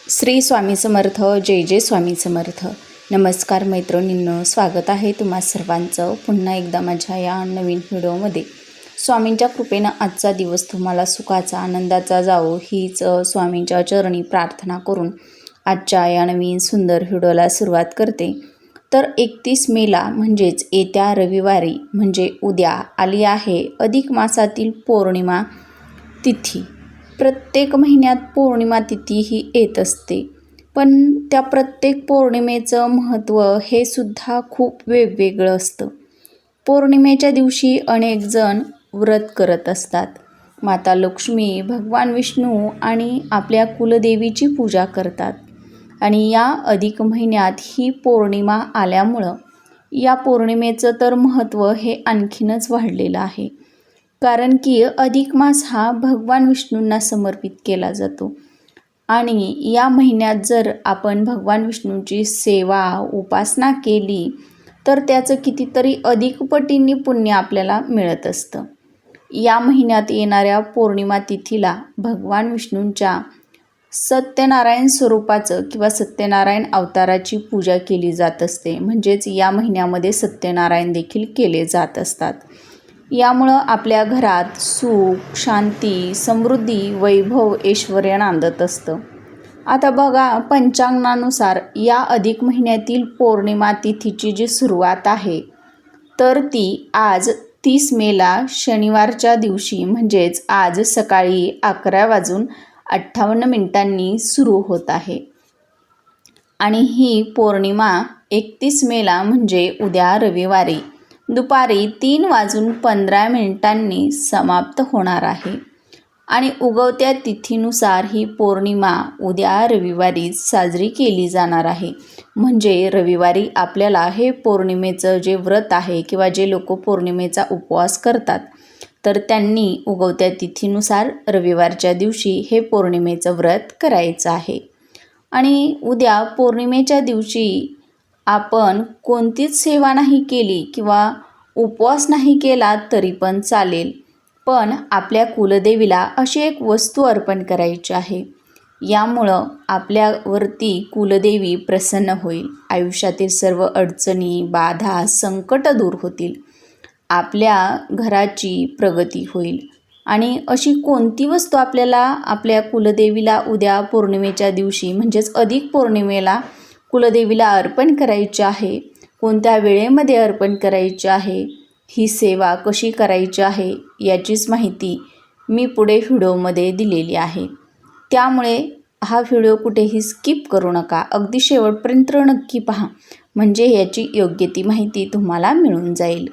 श्री स्वामी समर्थ. जय जय स्वामी समर्थ. नमस्कार मैत्रिणींनो, स्वागत आहे तुम्हा सर्वांचं पुन्हा एकदा माझ्या या नवीन व्हिडिओमध्ये. स्वामींच्या कृपेनं आजचा दिवस तुम्हाला सुखाचा आनंदाचा जावो हीच स्वामींच्या चरणी प्रार्थना करून आजच्या या नवीन सुंदर व्हिडिओला सुरुवात करते. तर 31 मेला म्हणजेच येत्या रविवारी म्हणजे उद्या आली आहे अधिक मासातील पौर्णिमा तिथी. प्रत्येक महिन्यात पौर्णिमा तिथी ही येत असते, पण त्या प्रत्येक पौर्णिमेचं महत्त्व हे सुद्धा खूप वेगवेगळं असतं. पौर्णिमेच्या दिवशी अनेक जण व्रत करत असतात. माता लक्ष्मी, भगवान विष्णू आणि आपल्या कुलदेवीची पूजा करतात. आणि या अधिक महिन्यात ही पौर्णिमा आल्यामुळं या पौर्णिमेचं तर महत्त्व हे आणखीनच वाढलेलं आहे. कारण की अधिक मास हा भगवान विष्णूंना समर्पित केला जातो आणि या महिन्यात जर आपण भगवान विष्णूंची सेवा उपासना केली तर त्याचं कितीतरी अधिक पटींनी पुण्य आपल्याला मिळत असतं. या महिन्यात येणाऱ्या पौर्णिमा तिथीला भगवान विष्णूंच्या सत्यनारायण स्वरूपाचं किंवा सत्यनारायण अवताराची पूजा केली जात असते. म्हणजेच या महिन्यामध्ये सत्यनारायण देखील केले जात असतात. यामुळं आपल्या घरात सुख, शांती, समृद्धी, वैभव, ऐश्वर्य नांदत असतं. आता बघा, पंचांगानुसार या अधिक महिन्यातील पौर्णिमा तिथीची जी सुरुवात आहे तर ती आज 30 मेला शनिवारच्या दिवशी म्हणजेच आज सकाळी 11:58 सुरू होत आहे. आणि ही पौर्णिमा 31 मेला म्हणजे उद्या रविवारी दुपारी 3:15 समाप्त होणार आहे. आणि उगवत्या तिथीनुसार ही पौर्णिमा उद्या रविवारी साजरी केली जाणार आहे. म्हणजे रविवारी आपल्याला हे पौर्णिमेचं जे व्रत आहे किंवा जे लोक पौर्णिमेचा उपवास करतात तर त्यांनी उगवत्या तिथीनुसार रविवारच्या दिवशी हे पौर्णिमेचं व्रत करायचं आहे. आणि उद्या पौर्णिमेच्या दिवशी आपण कोणतीच सेवा नाही केली किंवा उपवास नाही केला तरी पण चालेल, पण आपल्या कुलदेवीला अशी एक वस्तू अर्पण करायची आहे. यामुळं आपल्यावरती कुलदेवी प्रसन्न होईल. आयुष्यातील सर्व अडचणी, बाधा, संकट दूर होतील. आपल्या घराची प्रगती होईल. आणि अशी कोणती वस्तू आपल्याला आपल्या कुलदेवीला उद्या पौर्णिमेच्या दिवशी म्हणजेच अधिक पौर्णिमेला कुलदेवीला अर्पण करायची आहे, कोणत्या वेळेमध्ये अर्पण करायची आहे, ही सेवा कशी करायची आहे याचीच माहिती मी पुढे व्हिडिओमध्ये दिलेली आहे. त्यामुळे हा व्हिडिओ कुठेही स्किप करू नका, अगदी शेवटपर्यंत नक्की पहा, म्हणजे याची योग्य ती माहिती तुम्हाला मिळून जाईल.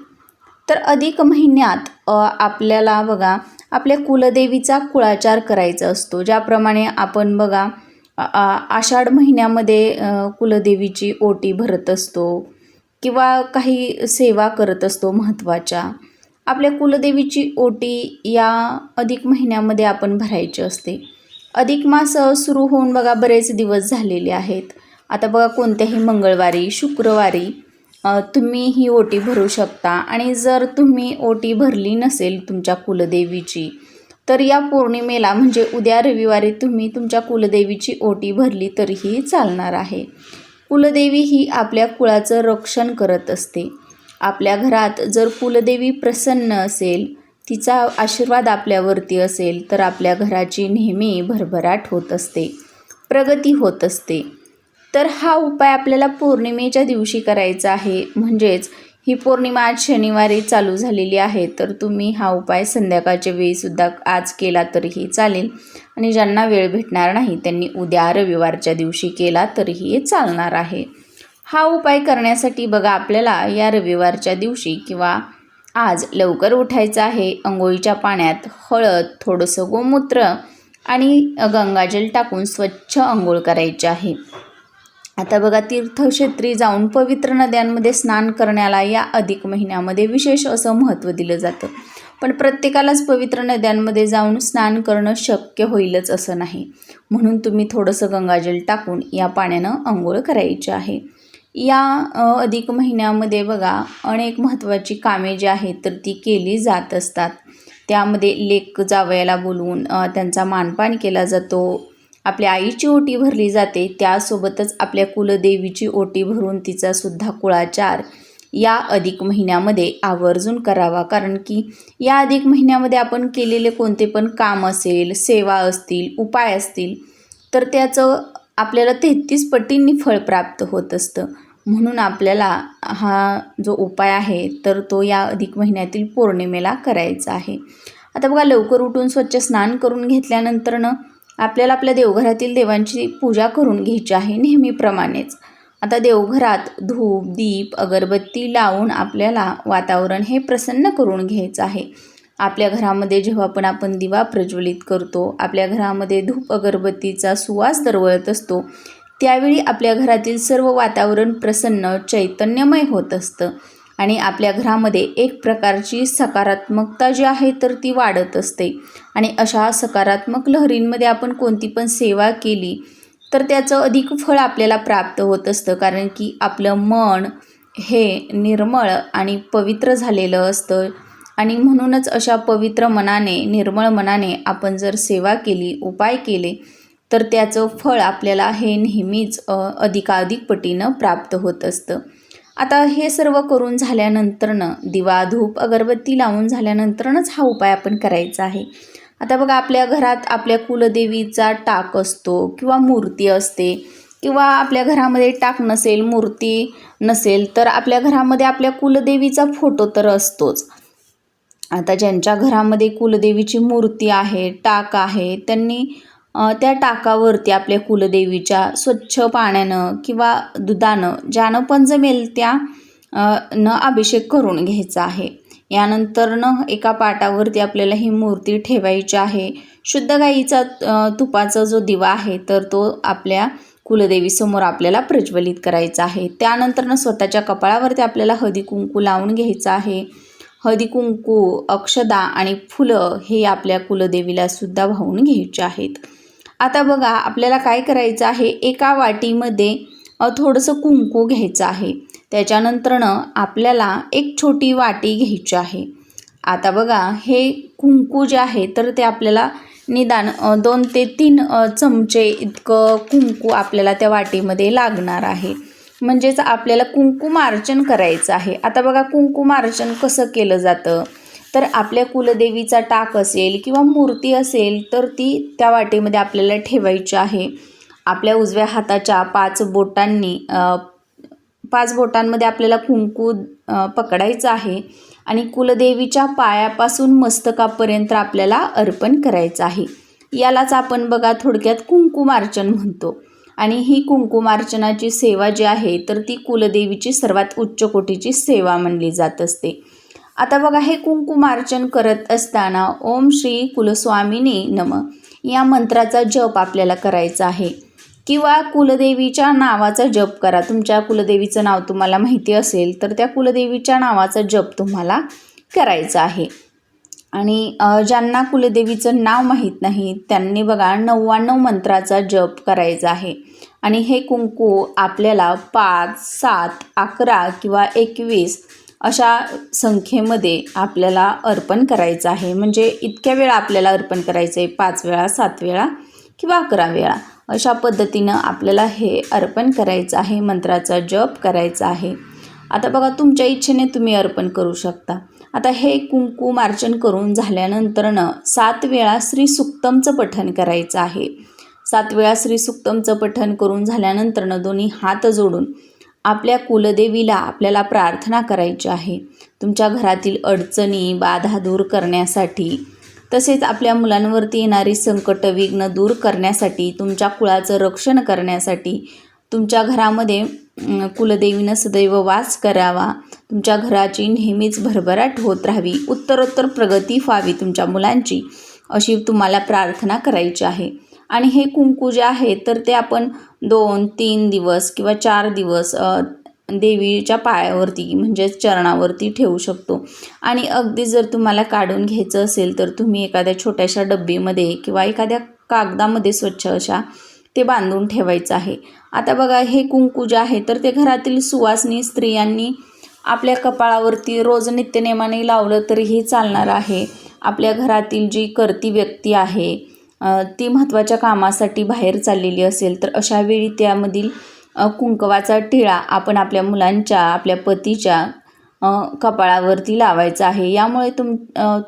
तर अधिक महिन्यात आपल्याला बघा आपल्या कुलदेवीचा कुळाचार करायचा असतो. ज्याप्रमाणे आपण बघा आषाढ महिन्यामध्ये कुलदेवीची ओटी भरत असतो किंवा काही सेवा करत असतो महत्त्वाच्या. आपल्या कुलदेवीची ओटी या अधिक महिन्यामध्ये आपण भरायची असते. अधिक मास सुरू होऊन बघा बरेच दिवस झालेले आहेत. आता बघा कोणत्याही मंगळवारी, शुक्रवारी तुम्ही ही ओटी भरू शकता. आणि जर तुम्ही ओटी भरली नसेल तुमच्या कुलदेवीची तर या पौर्णिमेला म्हणजे उद्या रविवारी तुम्ही तुमच्या कुलदेवीची ओटी भरली तरीही चालणार आहे. कुलदेवी ही आपल्या कुळाचं रक्षण करत असते. आपल्या घरात जर कुलदेवी प्रसन्न असेल, तिचा आशीर्वाद आपल्यावरती असेल तर आपल्या घराची नेहमी भरभराट होत असते, प्रगती होत असते. तर हा उपाय आपल्याला पौर्णिमेच्या दिवशी करायचा आहे. म्हणजेच ही पौर्णिमा आज शनिवारी चालू झालेली आहे तर तुम्ही हा उपाय संध्याकाळच्या वेळीसुद्धा आज केला तरीही चालेल. आणि ज्यांना वेळ भेटणार नाही त्यांनी उद्या रविवारच्या दिवशी केला तरीही चालणार आहे. हा उपाय करण्यासाठी बघा आपल्याला या रविवारच्या दिवशी किंवा आज लवकर उठायचं आहे. अंघोळीच्या पाण्यात हळद, थोडंसं गोमूत्र आणि गंगाजल टाकून स्वच्छ अंघोळ करायचे आहे. आता बघा तीर्थक्षेत्री जाऊन पवित्र नद्यांमध्ये स्नान करण्याला या अधिक महिन्यामध्ये विशेष असं महत्त्व दिलं जातं. पण प्रत्येकालाच पवित्र नद्यांमध्ये जाऊन स्नान करणं शक्य होईलच असं नाही. म्हणून तुम्ही थोडंसं गंगाजल टाकून या पाण्यानं अंघोळ करायची आहे. या अधिक महिन्यामध्ये बघा अनेक महत्त्वाची कामे जी आहेत तर ती केली जात असतात. त्यामध्ये लेक जावयाला बोलवून त्यांचा मानपान केला जातो. आपल्या आईची ओटी भरली जाते, त्यासोबतच आपल्या कुलदेवीची ओटी भरून तिचासुद्धा कुळाचार या अधिक महिन्यामध्ये आवर्जून करावा. कारण की या अधिक महिन्यामध्ये आपण केलेले कोणते पण काम असेल, सेवा असतील, उपाय असतील, तर त्याचं आपल्याला 33 पटींनी फळ प्राप्त होत असतं. म्हणून आपल्याला हा जो उपाय आहे तर तो या अधिक महिन्यातील पौर्णिमेला करायचा आहे. आता बघा, लवकर उठून स्वच्छ स्नान करून घेतल्यानंतरनं आपल्याला आपल्या देवघरातील देवांची पूजा करून घ्यायची आहे नेहमीप्रमाणेच. आता देवघरात धूप, दीप, अगरबत्ती लावून आपल्याला वातावरण हे प्रसन्न करून घ्यायचं आहे. आपल्या घरामध्ये जेव्हा पण आपण दिवा प्रज्वलित करतो, आपल्या घरामध्ये धूप अगरबत्तीचा सुवास दरवळत असतो, त्यावेळी आपल्या घरातील सर्व वातावरण प्रसन्न चैतन्यमय होत असतं आणि आपल्या घरामध्ये एक प्रकारची सकारात्मकता जी आहे तर ती वाढत असते. आणि अशा सकारात्मक लहरींमध्ये आपण कोणती पण सेवा केली तर त्याचं अधिक फळ आपल्याला प्राप्त होत असतं. कारण की आपलं मन हे निर्मळ आणि पवित्र झालेलं असतं आणि म्हणूनच अशा पवित्र मनाने, निर्मळ मनाने आपण जर सेवा केली, उपाय केले, तर त्याचं फळ आपल्याला हे नेहमीच अधिकाधिक पटीनं प्राप्त होत असतं. आता हे सर्व करून झाल्यानंतरनं, दिवा, धूप, अगरबत्ती लावून झाल्यानंतरनंच हा उपाय आपण करायचा आहे. आता बघा, आपल्या घरात आपल्या कुलदेवीचा टाक असतो किंवा मूर्ती असते, किंवा आपल्या घरामध्ये टाक नसेल, मूर्ती नसेल, तर आपल्या घरामध्ये आपल्या कुलदेवीचा फोटो तर असतोच. आता ज्यांच्या घरामध्ये कुलदेवीची मूर्ती आहे, टाक आहे, त्यांनी त्या टाकावरती आपल्या कुलदेवीच्या स्वच्छ पाण्यानं किंवा दुधानं, ज्यानं पण जमेल त्या न अभिषेक करून घ्यायचा आहे. यानंतरनं एका पाटावरती आपल्याला ही मूर्ती ठेवायची आहे. शुद्ध गाईचा तुपाचा जो दिवा आहे तर तो आपल्या कुलदेवीसमोर आपल्याला प्रज्वलित करायचा आहे. त्यानंतरनं स्वतःच्या कपाळावरती आपल्याला हळदी कुंकू लावून घ्यायचं आहे. हळदी कुंकू, अक्षदा आणि फुलं हे आपल्या कुलदेवीला सुद्धा वाहून घ्यायचे आहेत. आता बघा, आपल्याला काय करायचं आहे, एका वाटीमध्ये थोडंसं कुंकू घ्यायचं आहे. त्याच्यानंतरनं आपल्याला एक छोटी वाटी घ्यायची आहे. आता बघा, हे कुंकू जे आहे तर ते आपल्याला निदान 2 ते 3 चमचे इतकं कुंकू आपल्याला त्या वाटीमध्ये लागणार आहे. म्हणजेच आपल्याला कुंकुमार्चन करायचं आहे. आता बघा, कुंकुमार्चन कसं केलं जातं, तर आपल्या कुलदेवीचा टाक असेल किंवा मूर्ती असेल तर ती त्या वाटीमध्ये आपल्याला ठेवायची आहे. आपल्या उजव्या हाताच्या 5 बोटांमध्ये आपल्याला कुंकू पकडायचं आहे आणि कुलदेवीच्या पायापासून मस्तकापर्यंत आपल्याला अर्पण करायचं आहे. यालाच आपण बघा थोडक्यात कुंकुमार्चन म्हणतो. आणि ही कुंकुमार्चनाची सेवा जी आहे तर ती कुलदेवीची सर्वात उच्च कोटीची सेवा मानली जात असते. आता बघा, हे कुंकुमार्चन करत असताना ओम श्री कुलस्वामिनी नमः या मंत्राचा जप आपल्याला करायचा आहे. किंवा कुलदेवीच्या नावाचा जप करा. तुमच्या कुलदेवीचं नाव तुम्हाला माहिती असेल तर त्या कुलदेवीच्या नावाचा जप तुम्हाला करायचा आहे. आणि ज्यांना कुलदेवीचं नाव माहीत नाही त्यांनी बघा 99 मंत्राचा जप करायचा आहे. आणि हे कुंकू आपल्याला 5, 7, 11 किंवा 21 अशा संख्येमध्ये आपल्याला अर्पण करायचं आहे. म्हणजे इतक्या वेळा आपल्याला अर्पण करायचं आहे, 5 वेळा, 7 वेळा किंवा 11 वेळा. अशा पद्धतीनं आपल्याला हे अर्पण करायचं आहे, मंत्राचा जप करायचा आहे. आता बघा, तुमच्या इच्छेने तुम्ही अर्पण करू शकता. आता हे कुंकुमार्चन करून झाल्यानंतरनं 7 वेळा श्री सुक्तमचं पठण करायचं आहे. 7 वेळा श्री सुक्तमचं पठण करून झाल्यानंतरनं दोन्ही हात जोडून आपल्या कुलदेवीला आपल्याला प्रार्थना करायची आहे. तुमच्या घरातील अडचणी, बाधा दूर करण्यासाठी, तसेच आपल्या मुलांवरती येणारी संकट, विघ्न दूर करण्यासाठी, तुमच्या कुळाचं रक्षण करण्यासाठी, तुमच्या घरामध्ये कुलदेवीनं सदैव वास करावा, तुमच्या घराची नेहमीच भरभराट होत राहावी, उत्तरोत्तर प्रगती व्हावी तुमच्या मुलांची, अशी तुम्हाला प्रार्थना करायची आहे. आणि हे कुंकू जे आहे तर ते आपण 2, 3 दिवस किंवा 4 दिवस देवीच्या पायावरती म्हणजेच चरणावरती ठेवू शकतो. आणि अगदी जर तुम्हाला काढून घ्यायचं असेल तर तुम्ही एखाद्या छोट्याशा डब्बीमध्ये किंवा एखाद्या कागदामध्ये स्वच्छ अशा ते बांधून ठेवायचं आहे. आता बघा, हे कुंकू जे आहे तर ते घरातील सुवासिनी स्त्रियांनी आपल्या कपाळावरती रोज नित्यनेमाने लावलं तरीही चालणार आहे. आपल्या घरातील जी करती व्यक्ती आहे ती महत्त्वाच्या कामासाठी बाहेर चाललेली असेल तर अशा वेळी त्यामधील कुंकवाचा टिळा आपण आपल्या मुलांच्या, आपल्या पतीच्या कपाळावरती लावायचा आहे. यामुळे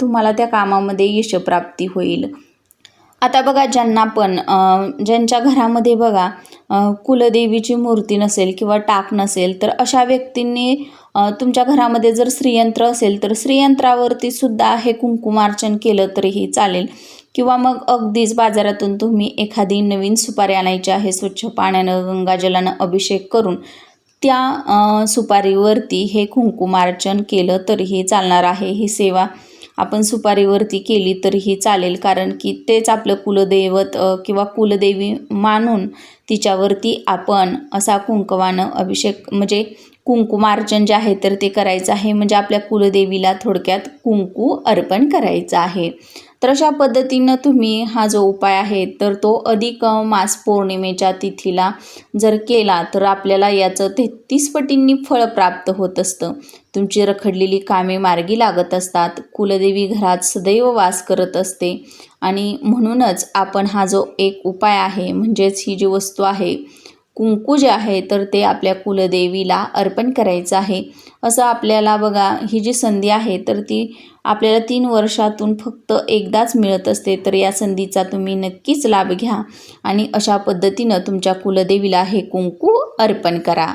तुम्हाला त्या कामामध्ये यशप्राप्ती होईल. आता बघा, ज्यांच्या घरामध्ये बघा कुलदेवीची मूर्ती नसेल किंवा टाक नसेल तर अशा व्यक्तींनी तुमच्या घरामध्ये जर श्रीयंत्र असेल तर श्रीयंत्रावरती सुद्धा हे कुंकुमार्चन केलं तरीही चालेल. किंवा मग अगदीच बाजारातून तुम्ही एखादी नवीन सुपारी आणायची आहे, स्वच्छ पाण्यानं गंगाजलानं अभिषेक करून त्या सुपारीवरती हे कुंकुमार्चन केलं तरीही चालणार आहे. ही सेवा आपण सुपारीवरती केली तरीही चालेल, कारण की तेच आपलं कुलदैवत किंवा कुलदेवी मानून तिच्यावरती आपण असा कुंकवानं अभिषेक म्हणजे कुंकुमार्चन जे आहे तर ते करायचं आहे. म्हणजे आपल्या कुलदेवीला थोडक्यात कुंकू अर्पण करायचं आहे. तर अशा पद्धतीनं तुम्ही हा जो उपाय आहे तर तो अधिक मास पौर्णिमेच्या तिथीला जर केला तर आपल्याला याचं 33 पटींनी फळ प्राप्त होत असतं. तुमची रखडलेली कामे मार्गी लागत असतात. कुलदेवी घरात सदैव वास करत असते आणि म्हणूनच आपण हा जो एक उपाय आहे, म्हणजेच ही जी वस्तू आहे कुंकू जे आहे तर ते आपल्या कुलदेवीला अर्पण करायचं आहे. असं आपल्याला बघा, ही जी संधी आहे तर ती आपल्याला 3 वर्षातून फक्त एकदाच मिळत असते. तर या संधीचा तुम्ही नक्कीच लाभ घ्या आणि अशा पद्धतीनं तुमच्या कुलदेवीला हे कुंकू अर्पण करा.